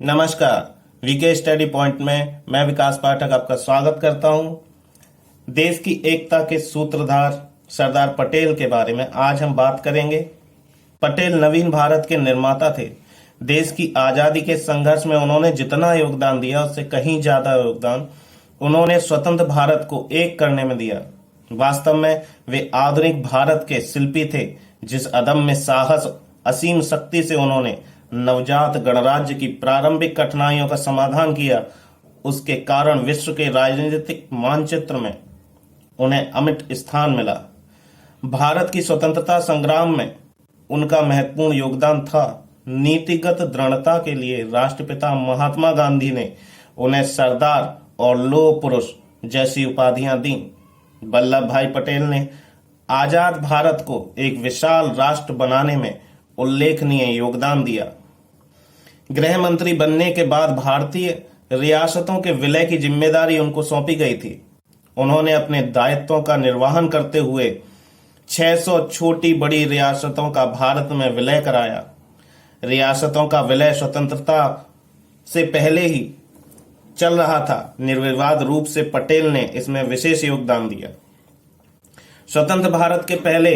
नमस्कार। VK study point में मैं विकास पाठक आपका स्वागत करता हूं। देश की एकता के सूत्रधार सरदार पटेल के बारे में आज हम बात करेंगे। पटेल नवीन भारत के निर्माता थे। देश की आजादी के संघर्ष में उन्होंने जितना योगदान दिया उससे कहीं ज्यादा योगदान उन्होंने स्वतंत्र भारत को एक करने में दिया। वास्तव में वे आधुनिक भारत के शिल्पी थे। जिस अदम्य साहस, असीम शक्ति से उन्होंने नवजात गणराज्य की प्रारंभिक कठिनाइयों का समाधान किया, उसके कारण विश्व के राजनीतिक मानचित्र में उन्हें अमिट स्थान मिला। भारत की स्वतंत्रता संग्राम में उनका महत्वपूर्ण योगदान था। नीतिगत दृढ़ता के लिए राष्ट्रपिता महात्मा गांधी ने उन्हें सरदार और लौह पुरुष जैसी उपाधियां दी। वल्लभ भाई पटेल ने आजाद भारत को एक विशाल राष्ट्र बनाने में उल्लेखनीय योगदान दिया। गृह मंत्री बनने के बाद भारतीय रियासतों के विलय की जिम्मेदारी उनको सौंपी गई थी। उन्होंने अपने दायित्वों का निर्वहन करते हुए 600 छोटी बड़ी रियासतों का भारत में विलय कराया। रियासतों का विलय स्वतंत्रता से पहले ही चल रहा था। निर्विवाद रूप से पटेल ने इसमें विशेष योगदान दिया। स्वतंत्र भारत के पहले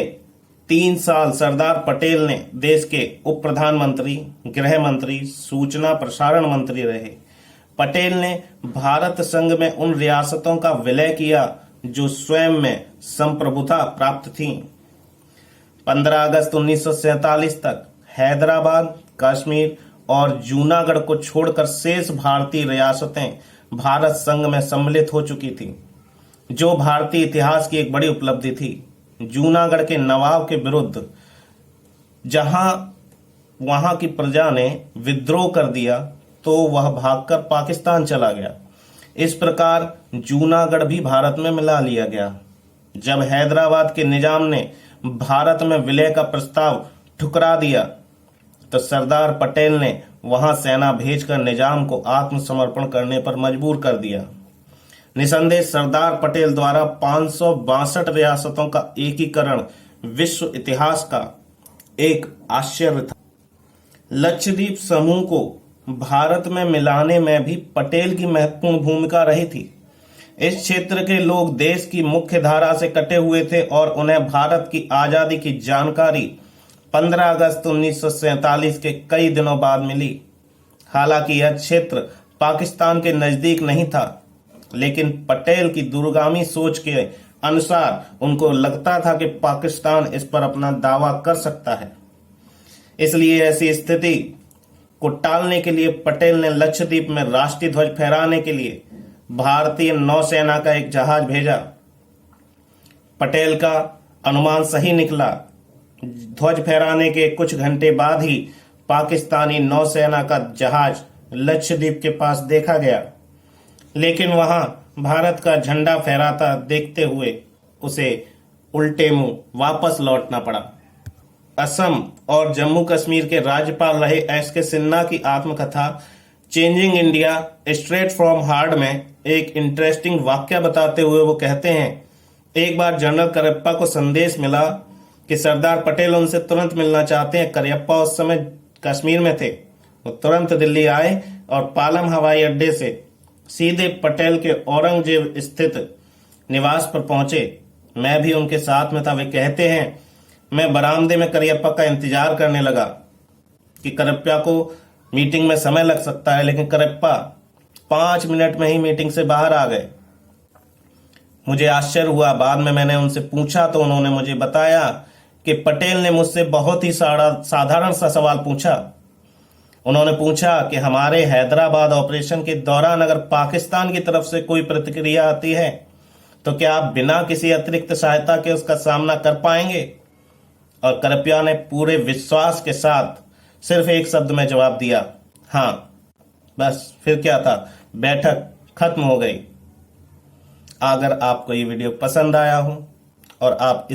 3 साल सरदार पटेल ने देश के उप प्रधानमंत्री, गृह मंत्री, सूचना प्रसारण मंत्री रहे। पटेल ने भारत संघ में उन रियासतों का विलय किया जो स्वयं में संप्रभुता प्राप्त थीं। 15 अगस्त 1947 तक हैदराबाद, कश्मीर और जूनागढ़ को छोड़कर शेष भारतीय रियासतें भारत संघ में सम्मिलित हो चुकी थीं, जो भारतीय इतिहास की एक बड़ी उपलब्धि थी। जूनागढ़ के नवाब के विरुद्ध जहां वहां की प्रजा ने विद्रोह कर दिया तो वह भागकर पाकिस्तान चला गया। इस प्रकार जूनागढ़ भी भारत में मिला लिया गया। जब हैदराबाद के निजाम ने भारत में विलय का प्रस्ताव ठुकरा दिया तो सरदार पटेल ने वहां सेना भेजकर निजाम को आत्मसमर्पण करने पर मजबूर कर दिया। निसंदेह सरदार पटेल द्वारा 562 रियासतों का एकीकरण विश्व इतिहास का एक आश्चर्य था। लक्षद्वीप समूह को भारत में मिलाने में भी पटेल की महत्वपूर्ण भूमिका रही थी। इस क्षेत्र के लोग देश की मुख्य धारा से कटे हुए थे और उन्हें भारत की आजादी की जानकारी 15 अगस्त 1947 के कई दिनों बाद मिली। हालांकि यह क्षेत्र पाकिस्तान के नजदीक नहीं था, लेकिन पटेल की दूरगामी सोच के अनुसार उनको लगता था कि पाकिस्तान इस पर अपना दावा कर सकता है। इसलिए ऐसी स्थिति को टालने के लिए पटेल ने लक्षद्वीप में राष्ट्रीय ध्वज फहराने के लिए भारतीय नौसेना का एक जहाज भेजा। पटेल का अनुमान सही निकला। ध्वज फहराने के कुछ घंटे बाद ही पाकिस्तानी नौसेना का जहाज लक्षद्वीप के पास देखा गया, लेकिन वहां भारत का झंडा फहराता देखते हुए उसे उल्टे मुंह वापस लौटना पड़ा। असम और जम्मू कश्मीर के राज्यपाल रहे एस.के. सिन्हा की आत्मकथा changing India straight from heart में एक इंटरेस्टिंग वाक्य बताते हुए वो कहते हैं, एक बार जनरल करियप्पा को संदेश मिला कि सरदार पटेल उनसे तुरंत मिलना चाहते हैं। करियप्पा उस समय कश्मीर में थे। वो तुरंत दिल्ली आए और पालम हवाई अड्डे से सीधे पटेल के औरंगजेब स्थित निवास पर पहुंचे। मैं भी उनके साथ में था। वे कहते हैं, मैं बरामदे में करियप्पा का इंतजार करने लगा कि करियप्पा को मीटिंग में समय लग सकता है, लेकिन करियप्पा 5 मिनट में ही मीटिंग से बाहर आ गए। मुझे आश्चर्य हुआ। बाद में मैंने उनसे पूछा तो उन्होंने मुझे बताया कि पटेल ने मुझसे बहुत ही साधारण सा सवाल पूछा। उन्होंने पूछा कि हमारे हैदराबाद ऑपरेशन के दौरान अगर पाकिस्तान की तरफ से कोई प्रतिक्रिया आती है तो क्या आप बिना किसी अतिरिक्त सहायता के उसका सामना कर पाएंगे? और करियप्पा ने पूरे विश्वास के साथ सिर्फ एक शब्द में जवाब दिया, हाँ। बस फिर क्या था, बैठक खत्म हो गई। अगर आपको ये वीडियो पसंद आया हो और आप